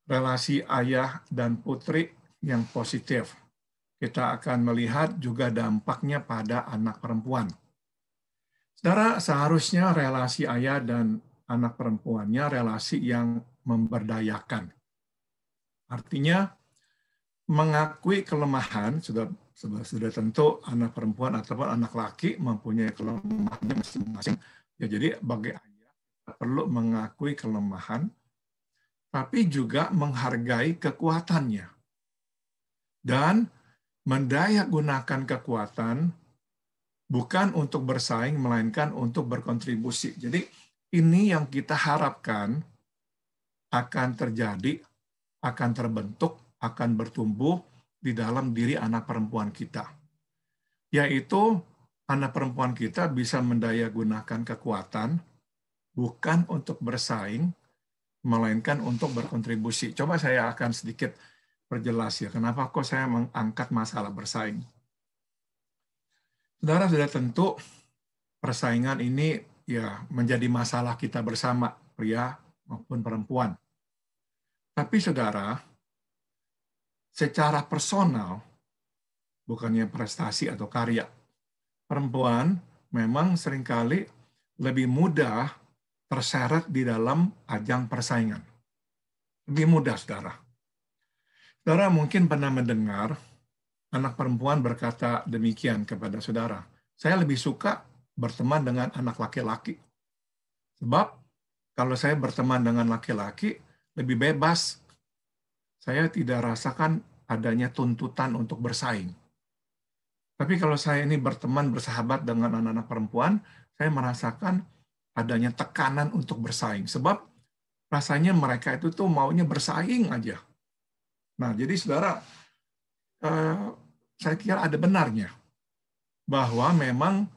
relasi ayah dan putri yang positif. Kita akan melihat juga dampaknya pada anak perempuan. Saudara, seharusnya relasi ayah dan anak perempuannya relasi yang memberdayakan. Artinya, mengakui kelemahan, sudah tentu anak perempuan ataupun anak laki mempunyai kelemahannya masing-masing. Ya, jadi bagi ayah perlu mengakui kelemahan, tapi juga menghargai kekuatannya. Dan mendayagunakan kekuatan bukan untuk bersaing, melainkan untuk berkontribusi. Jadi ini yang kita harapkan akan terjadi, akan terbentuk, akan bertumbuh di dalam diri anak perempuan kita. Yaitu anak perempuan kita bisa mendayagunakan kekuatan bukan untuk bersaing, melainkan untuk berkontribusi. Coba saya akan sedikit perjelas ya, kenapa kok saya mengangkat masalah bersaing. Saudara sudah tentu persaingan ini ya menjadi masalah kita bersama, pria maupun perempuan. Tapi saudara, secara personal, bukannya prestasi atau karya, perempuan memang seringkali lebih mudah terseret di dalam ajang persaingan. Lebih mudah, saudara. Saudara mungkin pernah mendengar anak perempuan berkata demikian kepada saudara, saya lebih suka berteman dengan anak laki-laki. Sebab kalau saya berteman dengan laki-laki, lebih bebas. Saya tidak rasakan adanya tuntutan untuk bersaing. Tapi kalau saya ini berteman, bersahabat dengan anak-anak perempuan, saya merasakan adanya tekanan untuk bersaing. Sebab rasanya mereka itu tuh maunya bersaing aja. Nah, jadi saudara, saya kira ada benarnya bahwa memang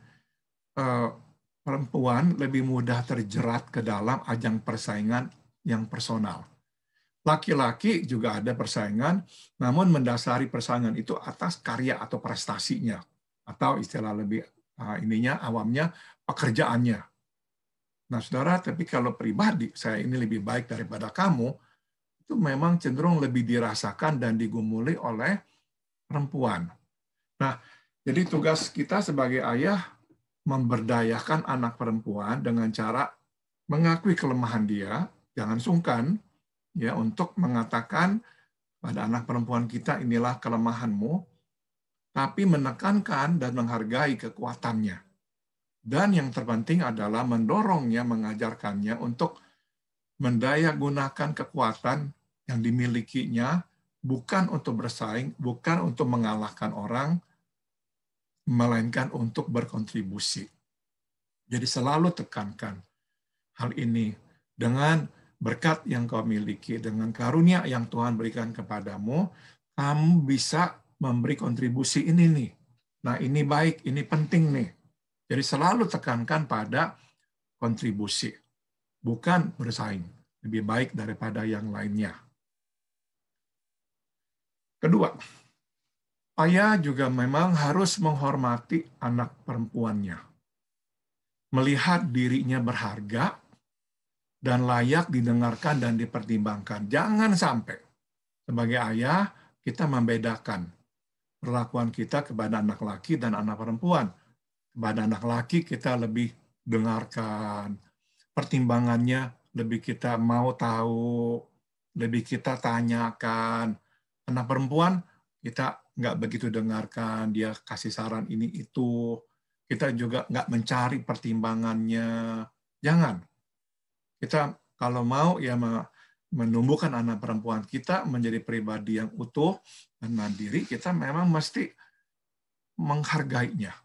perempuan lebih mudah terjerat ke dalam ajang persaingan yang personal. Laki-laki juga ada persaingan, namun mendasari persaingan itu atas karya atau prestasinya, atau istilah lebih awamnya pekerjaannya. Nah, saudara, tapi kalau pribadi saya ini lebih baik daripada kamu, itu memang cenderung lebih dirasakan dan digumuli oleh perempuan. Nah, jadi tugas kita sebagai ayah memberdayakan anak perempuan dengan cara mengakui kelemahan dia, jangan sungkan ya untuk mengatakan pada anak perempuan kita inilah kelemahanmu, tapi menekankan dan menghargai kekuatannya. Dan yang terpenting adalah mendorongnya, mengajarkannya untuk mendayagunakan kekuatan yang dimilikinya bukan untuk bersaing, bukan untuk mengalahkan orang, melainkan untuk berkontribusi. Jadi selalu tekankan hal ini dengan berkat yang kau miliki, dengan karunia yang Tuhan berikan kepadamu, kamu bisa memberi kontribusi ini nih. Nah, ini baik, ini penting nih. Jadi selalu tekankan pada kontribusi, bukan bersaing. Lebih baik daripada yang lainnya. Kedua, ayah juga memang harus menghormati anak perempuannya. Melihat dirinya berharga dan layak didengarkan dan dipertimbangkan. Jangan sampai sebagai ayah kita membedakan perlakuan kita kepada anak laki dan anak perempuan. Kepada anak laki kita lebih dengarkan, pertimbangannya lebih kita mau tahu, lebih kita tanyakan. Anak perempuan kita nggak begitu dengarkan, dia kasih saran ini itu, kita juga nggak mencari pertimbangannya. Jangan. Kita kalau mau ya menumbuhkan anak perempuan kita menjadi pribadi yang utuh dan mandiri, kita memang mesti menghargainya.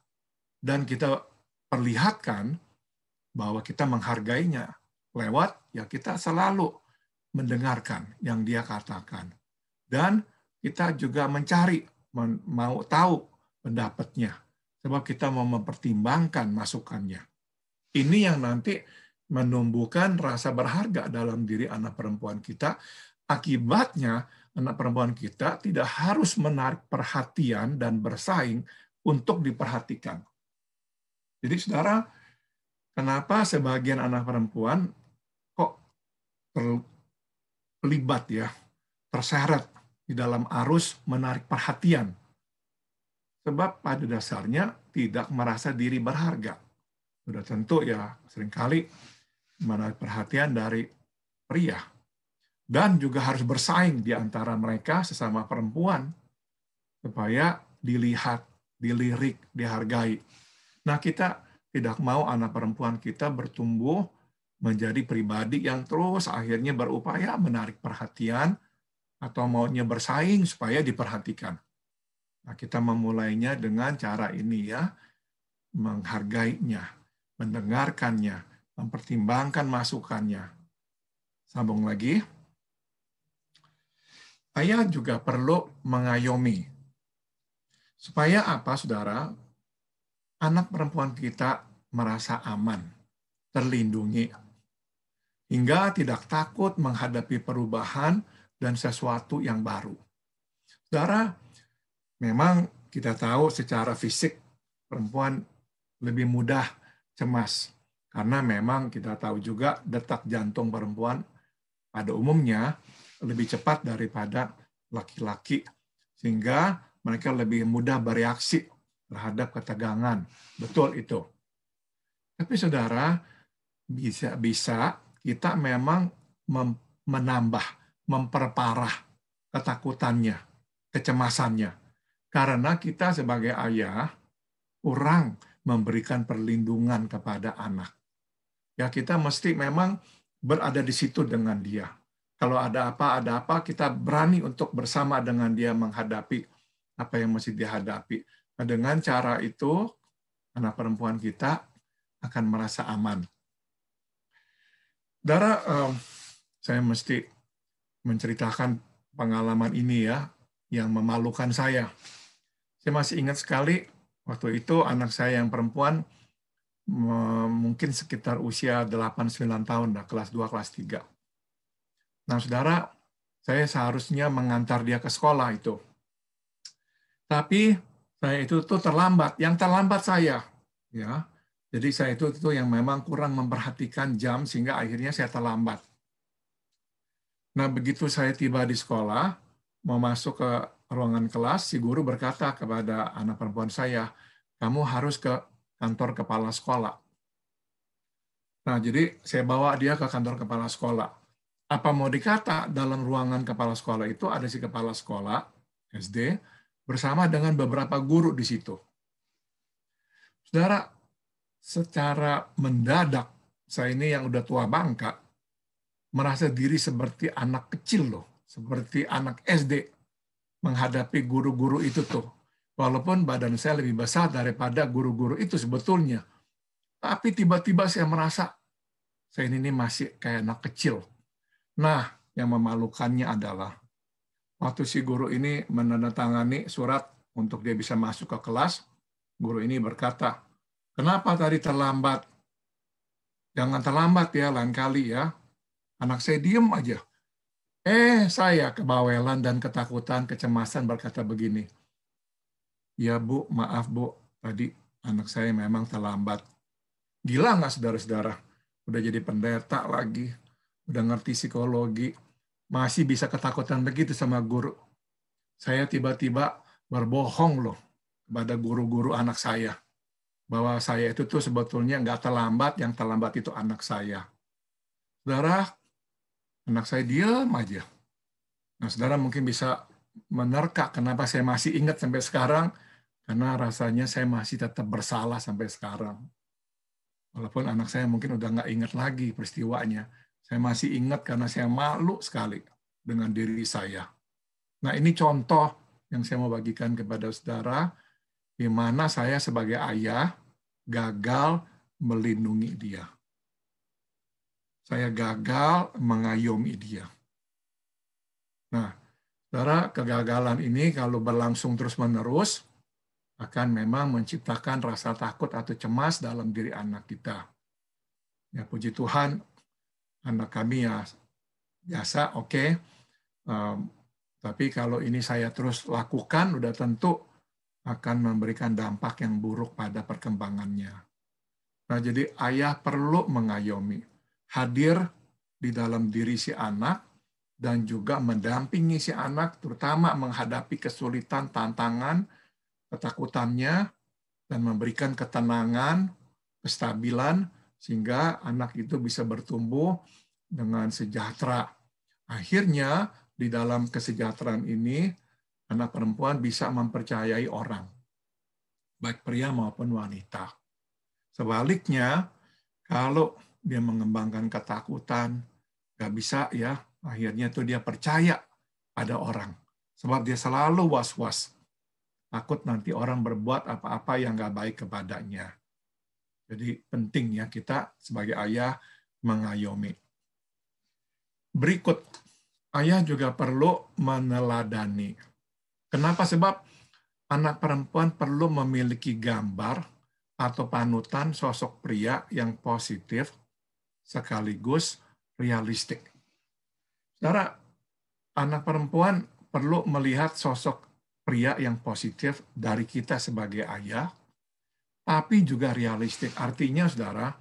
Dan kita perlihatkan bahwa kita menghargainya lewat ya kita selalu mendengarkan yang dia katakan. Dan kita juga mencari, mau tahu pendapatnya. Sebab kita mau mempertimbangkan masukannya. Ini yang nanti menumbuhkan rasa berharga dalam diri anak perempuan kita. Akibatnya, anak perempuan kita tidak harus menarik perhatian dan bersaing untuk diperhatikan. Jadi, saudara, kenapa sebagian anak perempuan kok terlibat ya terseret di dalam arus menarik perhatian. Sebab pada dasarnya tidak merasa diri berharga. Sudah tentu ya seringkali menarik perhatian dari pria. Dan juga harus bersaing di antara mereka sesama perempuan supaya dilihat, dilirik, dihargai. Nah, kita tidak mau anak perempuan kita bertumbuh menjadi pribadi yang terus akhirnya berupaya menarik perhatian atau maunya bersaing supaya diperhatikan. Nah, kita memulainya dengan cara ini ya, menghargainya, mendengarkannya, mempertimbangkan masukannya. Sambung lagi. Ayah juga perlu mengayomi. Supaya apa, saudara? Anak perempuan kita merasa aman, terlindungi, hingga tidak takut menghadapi perubahan dan sesuatu yang baru. Saudara, memang kita tahu secara fisik perempuan lebih mudah cemas, karena memang kita tahu juga detak jantung perempuan pada umumnya lebih cepat daripada laki-laki, sehingga mereka lebih mudah bereaksi terhadap ketegangan. Betul itu. Tapi saudara, bisa kita memang menambah, memperparah ketakutannya, kecemasannya. Karena kita sebagai ayah kurang memberikan perlindungan kepada anak. Ya, kita mesti memang berada di situ dengan dia. Kalau ada apa, kita berani untuk bersama dengan dia menghadapi apa yang mesti dihadapi. Nah, dengan cara itu, anak perempuan kita akan merasa aman. Saudara, saya mesti menceritakan pengalaman ini ya, yang memalukan saya. Saya masih ingat sekali, waktu itu anak saya yang perempuan mungkin sekitar usia 8-9 tahun, kelas 2, kelas 3. Nah, saudara, saya seharusnya mengantar dia ke sekolah itu. Tapi saya itu tuh terlambat, yang terlambat saya. Ya, jadi saya itu yang memang kurang memperhatikan jam sehingga akhirnya saya terlambat. Nah, begitu saya tiba di sekolah, mau masuk ke ruangan kelas, si guru berkata kepada anak perempuan saya, kamu harus ke kantor kepala sekolah. Nah, jadi saya bawa dia ke kantor kepala sekolah. Apa mau dikata, dalam ruangan kepala sekolah itu ada si kepala sekolah, SD, bersama dengan beberapa guru di situ. Saudara, secara mendadak, saya ini yang udah tua bangka, merasa diri seperti anak kecil loh, seperti anak SD, menghadapi guru-guru itu tuh. Walaupun badan saya lebih besar daripada guru-guru itu sebetulnya. Tapi tiba-tiba saya merasa, saya ini masih kayak anak kecil. Nah, yang memalukannya adalah waktu si guru ini menandatangani surat untuk dia bisa masuk ke kelas, guru ini berkata, kenapa tadi terlambat? Jangan terlambat ya, lain kali ya. Anak saya diem aja. Saya kebawelan dan ketakutan, kecemasan berkata begini, ya Bu, maaf Bu, tadi anak saya memang terlambat. Gila nggak saudara-saudara? Udah jadi pendeta lagi, udah ngerti psikologi, masih bisa ketakutan begitu sama guru. Saya tiba-tiba berbohong loh kepada guru-guru anak saya. Bahwa saya itu tuh sebetulnya nggak terlambat, yang terlambat itu anak saya. Saudara, anak saya diam aja. Nah, saudara mungkin bisa menerka kenapa saya masih ingat sampai sekarang, karena rasanya saya masih tetap bersalah sampai sekarang. Walaupun anak saya mungkin udah nggak ingat lagi peristiwanya. Saya masih ingat karena saya malu sekali dengan diri saya. Nah, ini contoh yang saya mau bagikan kepada saudara, di mana saya sebagai ayah gagal melindungi dia. Saya gagal mengayomi dia. Nah, saudara, kegagalan ini kalau berlangsung terus-menerus, akan memang menciptakan rasa takut atau cemas dalam diri anak kita. Ya, puji Tuhan, anak kami ya biasa, oke. Tapi kalau ini saya terus lakukan, udah tentu akan memberikan dampak yang buruk pada perkembangannya. Nah, jadi ayah perlu mengayomi, hadir di dalam diri si anak, dan juga mendampingi si anak, terutama menghadapi kesulitan, tantangan, ketakutannya, dan memberikan ketenangan, kestabilan, sehingga anak itu bisa bertumbuh dengan sejahtera. Akhirnya, di dalam kesejahteraan ini, anak perempuan bisa mempercayai orang, baik pria maupun wanita. Sebaliknya, kalau dia mengembangkan ketakutan, nggak bisa ya, akhirnya tuh dia percaya pada orang. Sebab dia selalu was-was. Takut nanti orang berbuat apa-apa yang nggak baik kepadanya. Jadi penting ya kita sebagai ayah mengayomi. Berikut, ayah juga perlu meneladani. Kenapa? Sebab anak perempuan perlu memiliki gambar atau panutan sosok pria yang positif sekaligus realistik. Saudara, anak perempuan perlu melihat sosok pria yang positif dari kita sebagai ayah, tapi juga realistik. Artinya, saudara,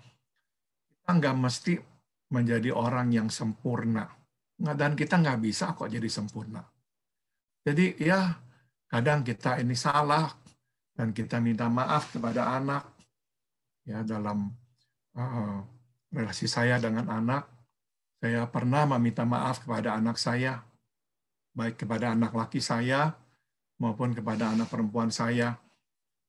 kita nggak mesti menjadi orang yang sempurna. Dan kita nggak bisa kok jadi sempurna. Jadi ya, kadang kita ini salah, dan kita minta maaf kepada anak, ya dalam relasi saya dengan anak, saya pernah meminta maaf kepada anak saya, baik kepada anak laki saya maupun kepada anak perempuan saya.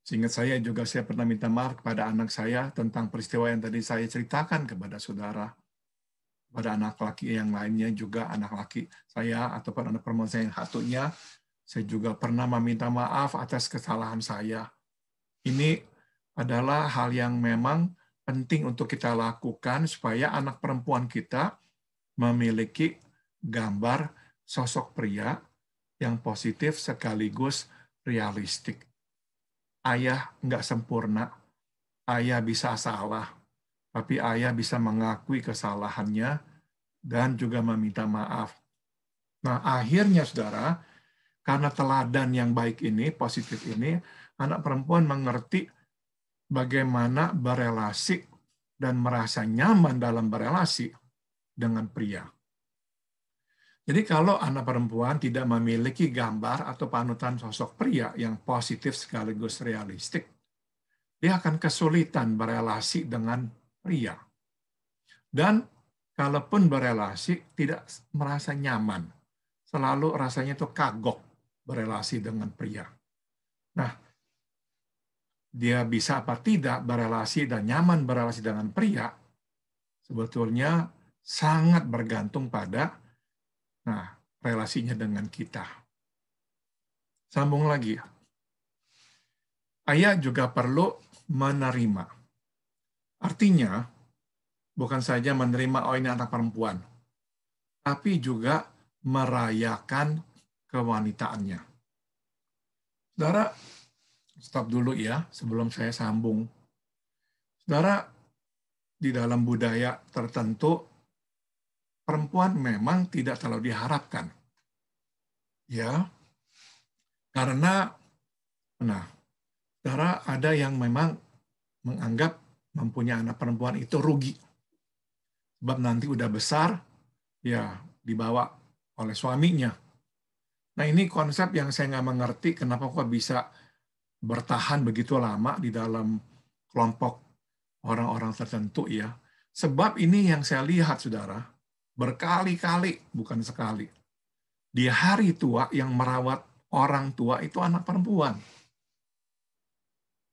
Seingat saya juga saya pernah minta maaf kepada anak saya tentang peristiwa yang tadi saya ceritakan kepada saudara. Kepada anak laki yang lainnya juga, anak laki saya ataupun anak perempuan saya yang satunya, saya juga pernah meminta maaf atas kesalahan saya. Ini adalah hal yang memang penting untuk kita lakukan supaya anak perempuan kita memiliki gambar sosok pria yang positif sekaligus realistik. Ayah nggak sempurna, ayah bisa salah, tapi ayah bisa mengakui kesalahannya dan juga meminta maaf. Nah, akhirnya saudara, karena teladan yang baik ini, positif ini, anak perempuan mengerti bagaimana berelasi dan merasa nyaman dalam berelasi dengan pria. Jadi kalau anak perempuan tidak memiliki gambar atau panutan sosok pria yang positif sekaligus realistik, dia akan kesulitan berelasi dengan pria. Dan kalaupun berelasi, tidak merasa nyaman. Selalu rasanya itu kagok berelasi dengan pria. Nah, dia bisa apa tidak berelasi dan nyaman berelasi dengan pria, sebetulnya sangat bergantung pada relasinya dengan kita. Sambung lagi. Ayah juga perlu menerima. Artinya, bukan saja menerima, oh ini anak perempuan, tapi juga merayakan kewanitaannya. Saudara, stop dulu ya, sebelum saya sambung. Saudara, di dalam budaya tertentu, perempuan memang tidak terlalu diharapkan. Ya, karena, saudara, ada yang memang menganggap mempunyai anak perempuan itu rugi. Sebab nanti udah besar, ya dibawa oleh suaminya. Nah, ini konsep yang saya nggak mengerti kenapa kok bisa bertahan begitu lama di dalam kelompok orang-orang tertentu ya. Sebab ini yang saya lihat, saudara, berkali-kali, bukan sekali. Di hari tua yang merawat orang tua itu anak perempuan.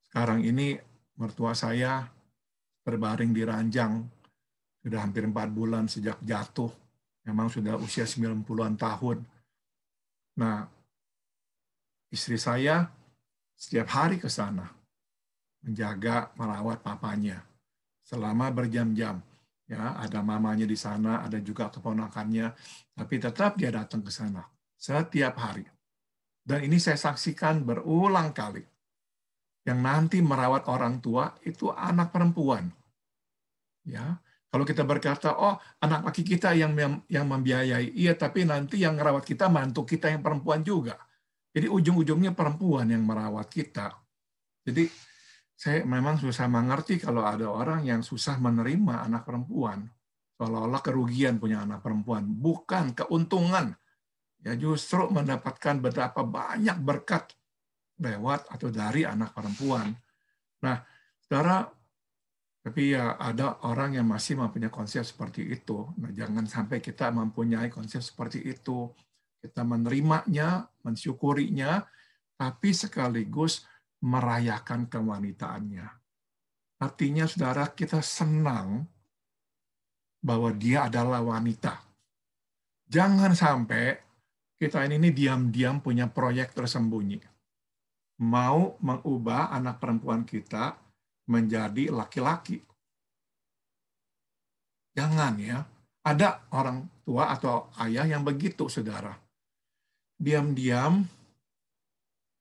Sekarang ini mertua saya berbaring di ranjang, sudah hampir 4 bulan sejak jatuh. Memang sudah usia 90-an tahun. Nah, istri saya setiap hari ke sana, menjaga, merawat papanya selama berjam-jam. Ya, ada mamanya di sana, ada juga keponakannya, tapi tetap dia datang ke sana setiap hari. Dan ini saya saksikan berulang kali. Yang nanti merawat orang tua itu anak perempuan. Ya, kalau kita berkata, oh anak laki kita yang membiayai, iya, tapi nanti yang merawat kita mantu kita yang perempuan juga. Jadi ujung-ujungnya perempuan yang merawat kita. Jadi saya memang susah mengerti kalau ada orang yang susah menerima anak perempuan. seolah-olah kerugian punya anak perempuan. Bukan, keuntungan. Ya, justru mendapatkan betapa banyak berkat lewat atau dari anak perempuan. Nah, saudara, tapi ya ada orang yang masih mempunyai konsep seperti itu. Nah, jangan sampai kita mempunyai konsep seperti itu. Kita menerimanya, mensyukurinya, tapi sekaligus merayakan kewanitaannya. Artinya, saudara, kita senang bahwa dia adalah wanita. Jangan sampai kita ini diam-diam punya proyek tersembunyi. Mau mengubah anak perempuan kita menjadi laki-laki. Jangan ya. Ada orang tua atau ayah yang begitu, saudara. Diam-diam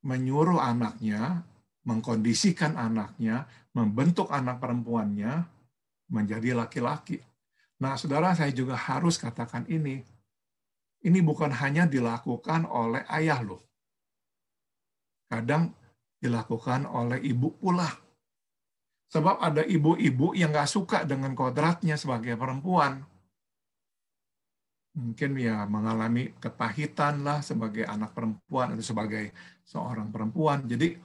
menyuruh anaknya, mengkondisikan anaknya, membentuk anak perempuannya menjadi laki-laki. Nah, saudara, saya juga harus katakan ini. Ini bukan hanya dilakukan oleh ayah loh. Kadang dilakukan oleh ibu pula. Sebab ada ibu-ibu yang nggak suka dengan kodratnya sebagai perempuan. Mungkin ya mengalami kepahitan lah sebagai anak perempuan atau sebagai seorang perempuan. Jadi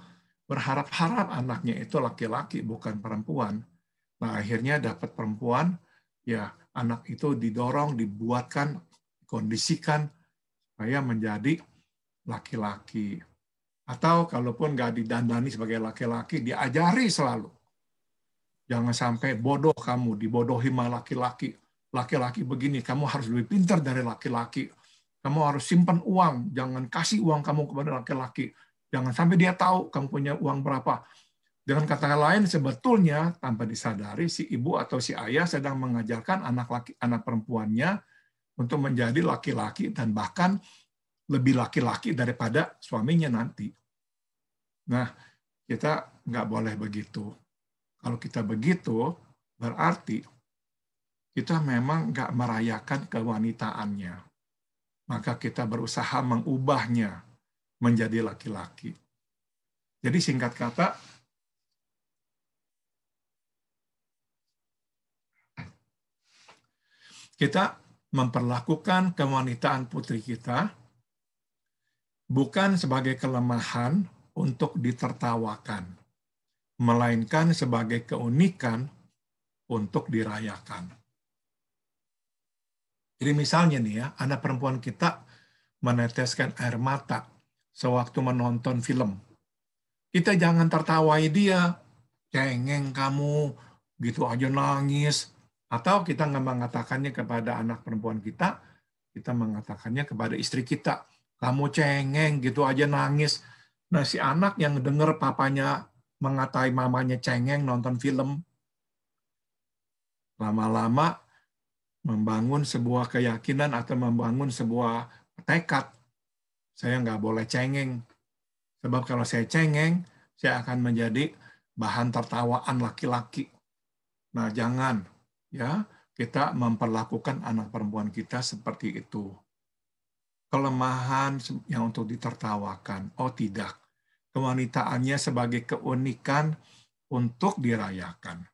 berharap-harap anaknya itu laki-laki bukan perempuan. Nah, akhirnya dapat perempuan, ya anak itu didorong, dibuatkan, kondisikan supaya menjadi laki-laki. Atau kalaupun nggak didandani sebagai laki-laki, diajari selalu. Jangan sampai bodoh kamu, dibodohi sama laki-laki. Laki-laki begini, kamu harus lebih pintar dari laki-laki. Kamu harus simpan uang, jangan kasih uang kamu kepada laki-laki. Jangan sampai dia tahu kamu punya uang berapa. Dengan kata lain, sebetulnya tanpa disadari, si ibu atau si ayah sedang mengajarkan anak perempuannya untuk menjadi laki-laki dan bahkan lebih laki-laki daripada suaminya nanti. Nah, kita nggak boleh begitu. Kalau kita begitu, berarti kita memang nggak merayakan kewanitaannya. Maka kita berusaha mengubahnya menjadi laki-laki. Jadi singkat kata, kita memperlakukan kewanitaan putri kita bukan sebagai kelemahan untuk ditertawakan, melainkan sebagai keunikan untuk dirayakan. Jadi misalnya nih ya, anak perempuan kita meneteskan air mata sewaktu menonton film. Kita jangan tertawai dia, cengeng kamu, gitu aja nangis. Atau kita nggak mengatakannya kepada anak perempuan kita mengatakannya kepada istri kita, kamu cengeng, gitu aja nangis. Nah, si anak yang dengar papanya mengatai mamanya cengeng nonton film, lama-lama membangun sebuah keyakinan atau membangun sebuah tekad. Saya nggak boleh cengeng. Sebab kalau saya cengeng, saya akan menjadi bahan tertawaan laki-laki. Nah, jangan ya kita memperlakukan anak perempuan kita seperti itu. Kelemahan yang untuk ditertawakan. Oh tidak. Kewanitaannya sebagai keunikan untuk dirayakan.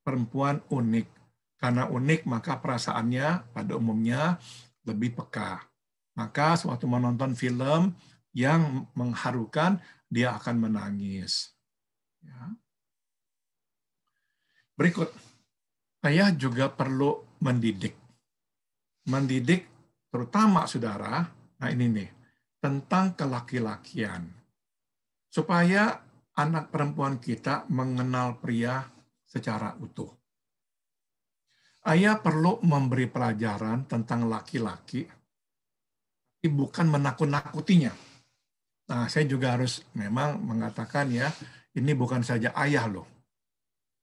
Perempuan unik. Karena unik, maka perasaannya pada umumnya lebih peka. Maka sewaktu menonton film yang mengharukan, dia akan menangis. Ya. Berikut, ayah juga perlu mendidik. Mendidik terutama saudara, nah ini nih, tentang kelaki-lakian. Supaya anak perempuan kita mengenal pria secara utuh. Ayah perlu memberi pelajaran tentang laki-laki, tapi bukan menakut-nakutinya. Nah, saya juga harus memang mengatakan ya, ini bukan saja ayah loh.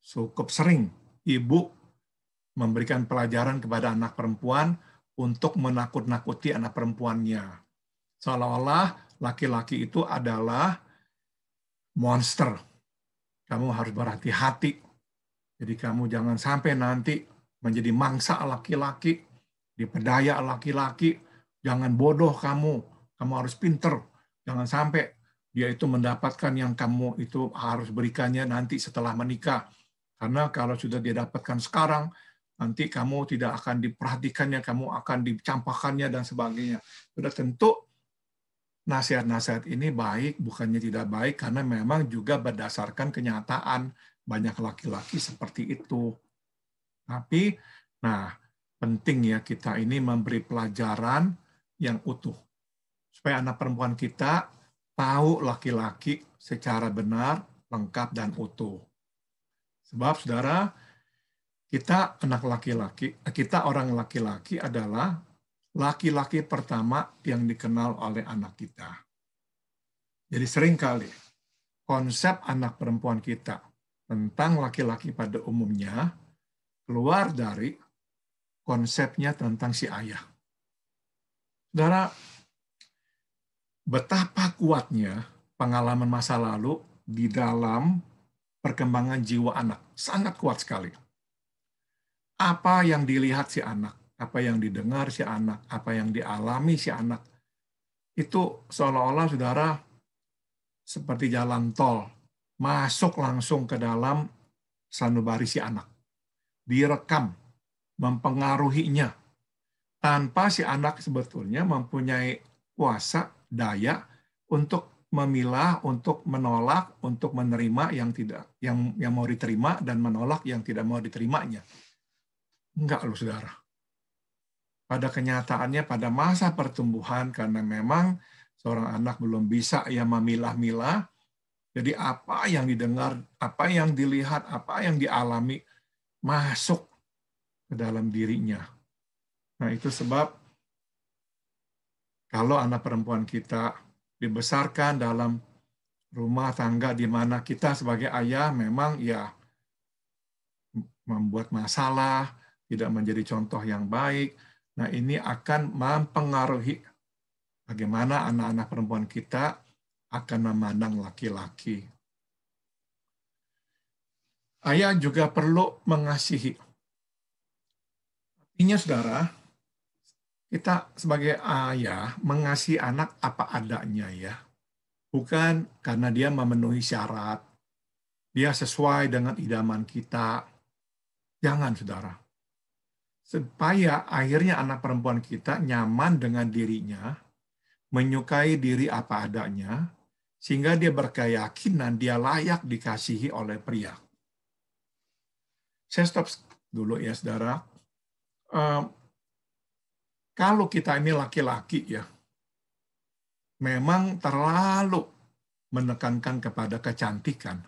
Cukup sering ibu memberikan pelajaran kepada anak perempuan untuk menakut-nakuti anak perempuannya. Seolah-olah laki-laki itu adalah monster. Kamu harus berhati-hati. Jadi kamu jangan sampai nanti menjadi mangsa laki-laki, dipedaya laki-laki, jangan bodoh kamu harus pinter, jangan sampai dia itu mendapatkan yang kamu itu harus berikannya nanti setelah menikah. Karena kalau sudah dia dapatkan sekarang, nanti kamu tidak akan diperhatikannya, kamu akan dicampakkannya, dan sebagainya. Sudah tentu nasihat-nasihat ini baik, bukannya tidak baik, karena memang juga berdasarkan kenyataan. Banyak laki-laki seperti itu. Tapi, nah, penting ya kita ini memberi pelajaran yang utuh. Supaya anak perempuan kita tahu laki-laki secara benar, lengkap, dan utuh. Sebab, saudara, kita anak laki-laki, kita orang laki-laki adalah laki-laki pertama yang dikenal oleh anak kita. Jadi seringkali konsep anak perempuan kita tentang laki-laki pada umumnya keluar dari konsepnya tentang si ayah. Saudara, betapa kuatnya pengalaman masa lalu di dalam perkembangan jiwa anak. Sangat kuat sekali. Apa yang dilihat si anak, apa yang didengar si anak, apa yang dialami si anak, itu seolah-olah, saudara, seperti jalan tol, masuk langsung ke dalam sanubari si anak. Direkam, mempengaruhinya, tanpa si anak sebetulnya mempunyai kuasa, daya untuk memilah, untuk menolak, untuk menerima yang mau diterima, dan menolak yang tidak mau diterimanya. Enggak loh, saudara. Pada kenyataannya, pada masa pertumbuhan, karena memang seorang anak belum bisa ya memilah-milah, jadi apa yang didengar, apa yang dilihat, apa yang dialami, masuk ke dalam dirinya. Nah, itu sebab kalau anak perempuan kita dibesarkan dalam rumah tangga di mana kita sebagai ayah memang ya membuat masalah, tidak menjadi contoh yang baik, nah ini akan mempengaruhi bagaimana anak-anak perempuan kita akan memandang laki-laki. Ayah juga perlu mengasihi. Artinya, saudara, kita sebagai ayah mengasihi anak apa adanya ya. Bukan karena dia memenuhi syarat, dia sesuai dengan idaman kita. Jangan, saudara. Supaya akhirnya anak perempuan kita nyaman dengan dirinya, menyukai diri apa adanya, sehingga dia berkeyakinan dia layak dikasihi oleh pria. Saya stop dulu ya, saudara. Kalau kita ini laki-laki ya, memang terlalu menekankan kepada kecantikan.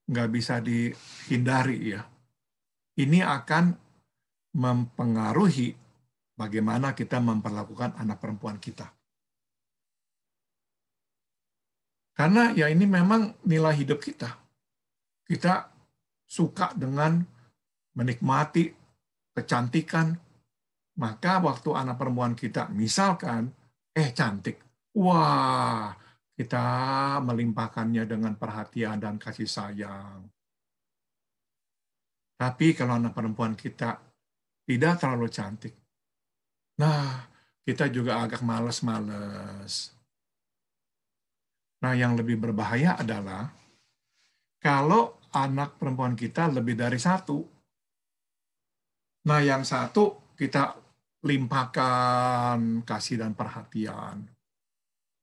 Nggak bisa dihindari ya. Ini akan mempengaruhi bagaimana kita memperlakukan anak perempuan kita. Karena ya ini memang nilai hidup kita. Kita suka dengan menikmati kecantikan, maka waktu anak perempuan kita misalkan, cantik, wah, kita melimpahkannya dengan perhatian dan kasih sayang. Tapi kalau anak perempuan kita tidak terlalu cantik, nah, kita juga agak males-males. Nah, yang lebih berbahaya adalah kalau anak perempuan kita lebih dari satu. Nah, yang satu kita limpahkan kasih dan perhatian.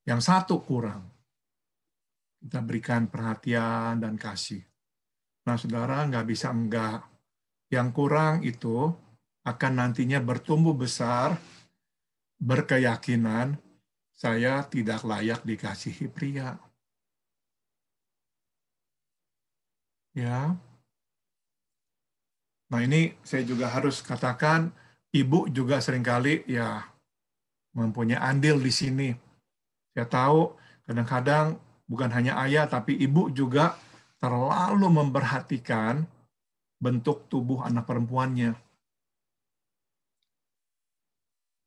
Yang satu kurang. Kita berikan perhatian dan kasih. Nah, saudara, nggak bisa enggak. Yang kurang itu akan nantinya bertumbuh besar, berkeyakinan, saya tidak layak dikasihi pria. Ya. Nah, ini saya juga harus katakan, ibu juga seringkali ya mempunyai andil di sini. Saya tahu kadang-kadang bukan hanya ayah, tapi ibu juga terlalu memperhatikan bentuk tubuh anak perempuannya.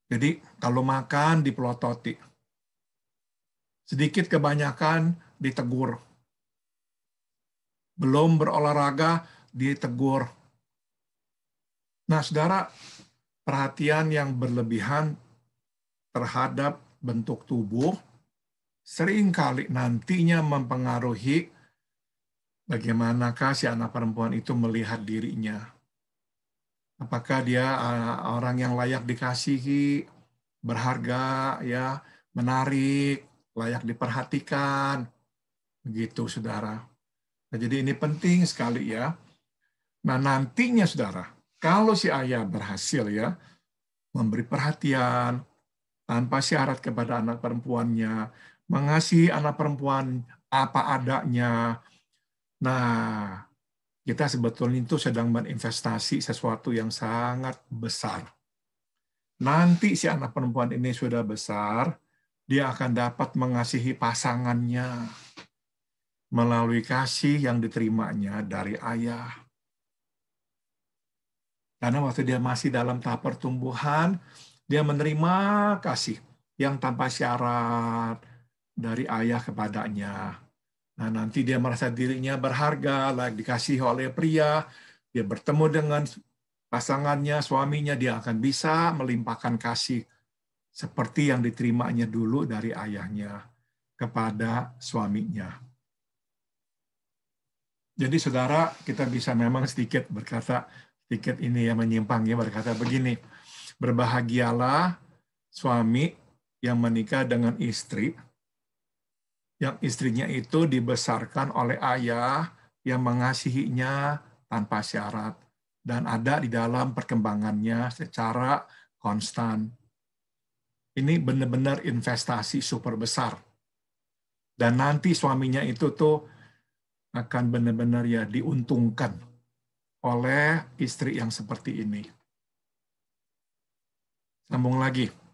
Jadi kalau makan dipelototi. Sedikit kebanyakan ditegur. Belum berolahraga ditegur. Nah, saudara, perhatian yang berlebihan terhadap bentuk tubuh seringkali nantinya mempengaruhi bagaimanakah si anak perempuan itu melihat dirinya. Apakah dia orang yang layak dikasihi, berharga, ya, menarik, layak diperhatikan, begitu, saudara. Nah, jadi ini penting sekali ya. Nah, nantinya, saudara, kalau si ayah berhasil ya memberi perhatian tanpa syarat kepada anak perempuannya, mengasihi anak perempuan apa adanya. Nah, kita sebetulnya itu sedang berinvestasi sesuatu yang sangat besar. Nanti si anak perempuan ini sudah besar, dia akan dapat mengasihi pasangannya melalui kasih yang diterimanya dari ayah. Karena waktu dia masih dalam tahap pertumbuhan, dia menerima kasih yang tanpa syarat dari ayah kepadanya. Nah, nanti dia merasa dirinya berharga, layak dikasihi oleh pria, dia bertemu dengan pasangannya, suaminya, dia akan bisa melimpahkan kasih seperti yang diterimanya dulu dari ayahnya kepada suaminya. Jadi saudara, kita bisa memang sedikit berkata, sedikit ini ya menyimpang ya, berkata begini, berbahagialah suami yang menikah dengan istri, yang istrinya itu dibesarkan oleh ayah yang mengasihinya tanpa syarat dan ada di dalam perkembangannya secara konstan. Ini benar-benar investasi super besar. Dan nanti suaminya itu tuh akan benar-benar ya diuntungkan oleh istri yang seperti ini. Sambung lagi.